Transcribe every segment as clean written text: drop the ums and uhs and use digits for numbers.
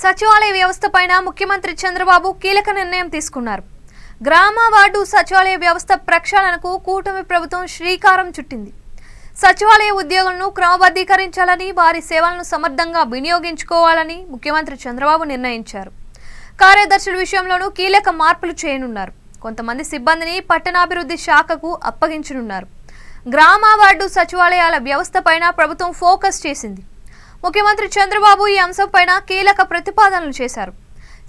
సచివాలయ వ్యవస్థపైన ముఖ్యమంత్రి చంద్రబాబు కీలక నిర్ణయం తీసుకున్నారు. గ్రామ వార్డు సచివాలయ వ్యవస్థ ప్రక్షాళనకు కూటమి ప్రభుత్వం శ్రీకారం చుట్టింది. సచివాలయ ఉద్యోగులను క్రమబద్ధీకరించాలని, వారి సేవలను సమర్థంగా వినియోగించుకోవాలని ముఖ్యమంత్రి చంద్రబాబు నిర్ణయించారు. కార్యదర్శుల విషయంలోనూ కీలక మార్పులు చేయనున్నారు. కొంతమంది సిబ్బందిని పట్టణాభివృద్ధి శాఖకు అప్పగించనున్నారు. గ్రామ వార్డు సచివాలయాల వ్యవస్థపైన ప్రభుత్వం ఫోకస్ చేసింది. ముఖ్యమంత్రి చంద్రబాబు ఈ అంశంపైన కీలక ప్రతిపాదనలు చేశారు.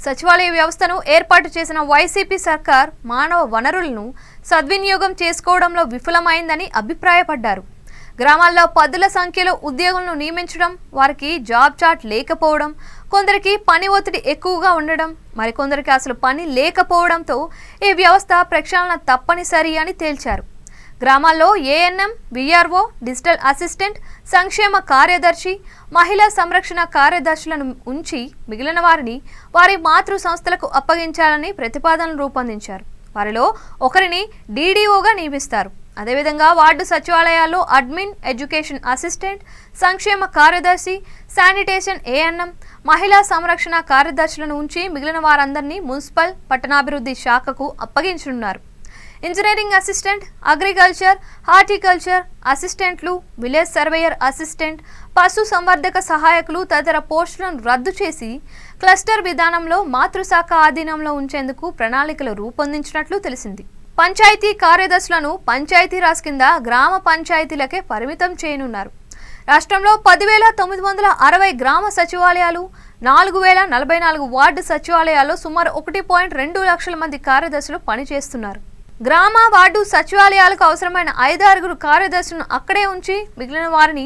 సచివాలయ వ్యవస్థను ఏర్పాటు చేసిన వైసీపీ సర్కార్ మానవ వనరులను సద్వినియోగం చేసుకోవడంలో విఫలమైందని అభిప్రాయపడ్డారు. గ్రామాల్లో పదుల సంఖ్యలో ఉద్యోగులను నియమించడం, వారికి జాబ్ చార్ట్ లేకపోవడం, కొందరికి పని ఒత్తిడి ఎక్కువగా ఉండడం, మరికొందరికి అసలు పని లేకపోవడంతో ఈ వ్యవస్థ ప్రక్షాళన తప్పనిసరి అని తేల్చారు. గ్రామాల్లో ఏఎన్ఎం, విఆర్ఓ, డిజిటల్ అసిస్టెంట్, సంక్షేమ కార్యదర్శి, మహిళా సంరక్షణ కార్యదర్శులను ఉంచి మిగిలిన వారిని వారి మాతృ సంస్థలకు అప్పగించాలని ప్రతిపాదనలు రూపొందించారు. వారిలో ఒకరిని డీడీఓగా నియమిస్తారు. అదేవిధంగా వార్డు సచివాలయాల్లో అడ్మిన్, ఎడ్యుకేషన్ అసిస్టెంట్, సంక్షేమ కార్యదర్శి, శానిటేషన్ ఏఎన్ఎం, మహిళా సంరక్షణ కార్యదర్శులను ఉంచి మిగిలిన వారందరినీ మున్సిపల్, పట్టణాభివృద్ధి శాఖకు అప్పగించనున్నారు. ఇంజనీరింగ్ అసిస్టెంట్, అగ్రికల్చర్, హార్టికల్చర్ అసిస్టెంట్లు, విలేజ్ సర్వేయర్ అసిస్టెంట్, పశు సంవర్ధక సహాయకులు తదితర పోస్టులను రద్దు చేసి క్లస్టర్ విధానంలో మాతృశాఖ ఆధీనంలో ఉంచేందుకు ప్రణాళికలు రూపొందించినట్లు తెలిసింది. పంచాయతీ కార్యదర్శులను పంచాయతీరాజ్ కింద గ్రామ పంచాయతీలకే పరిమితం చేయనున్నారు. రాష్ట్రంలో 10,960 గ్రామ సచివాలయాలు, 4,044 వార్డు సచివాలయాల్లో సుమారు 1.2 లక్షల మంది కార్యదర్శులు పనిచేస్తున్నారు. గ్రామ వార్డు సచివాలయాలకు అవసరమైన 5-6 కార్యదర్శులను అక్కడే ఉంచి మిగిలిన వారిని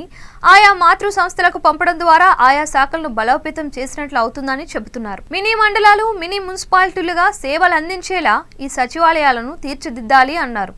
ఆయా మాతృ సంస్థలకు పంపడం ద్వారా ఆయా శాఖలను బలోపేతం చేసినట్లు అవుతుందని చెబుతున్నారు. మినీ మండలాలు, మినీ మున్సిపాలిటీలుగా సేవలు అందించేలా ఈ సచివాలయాలను తీర్చిదిద్దాలి అన్నారు.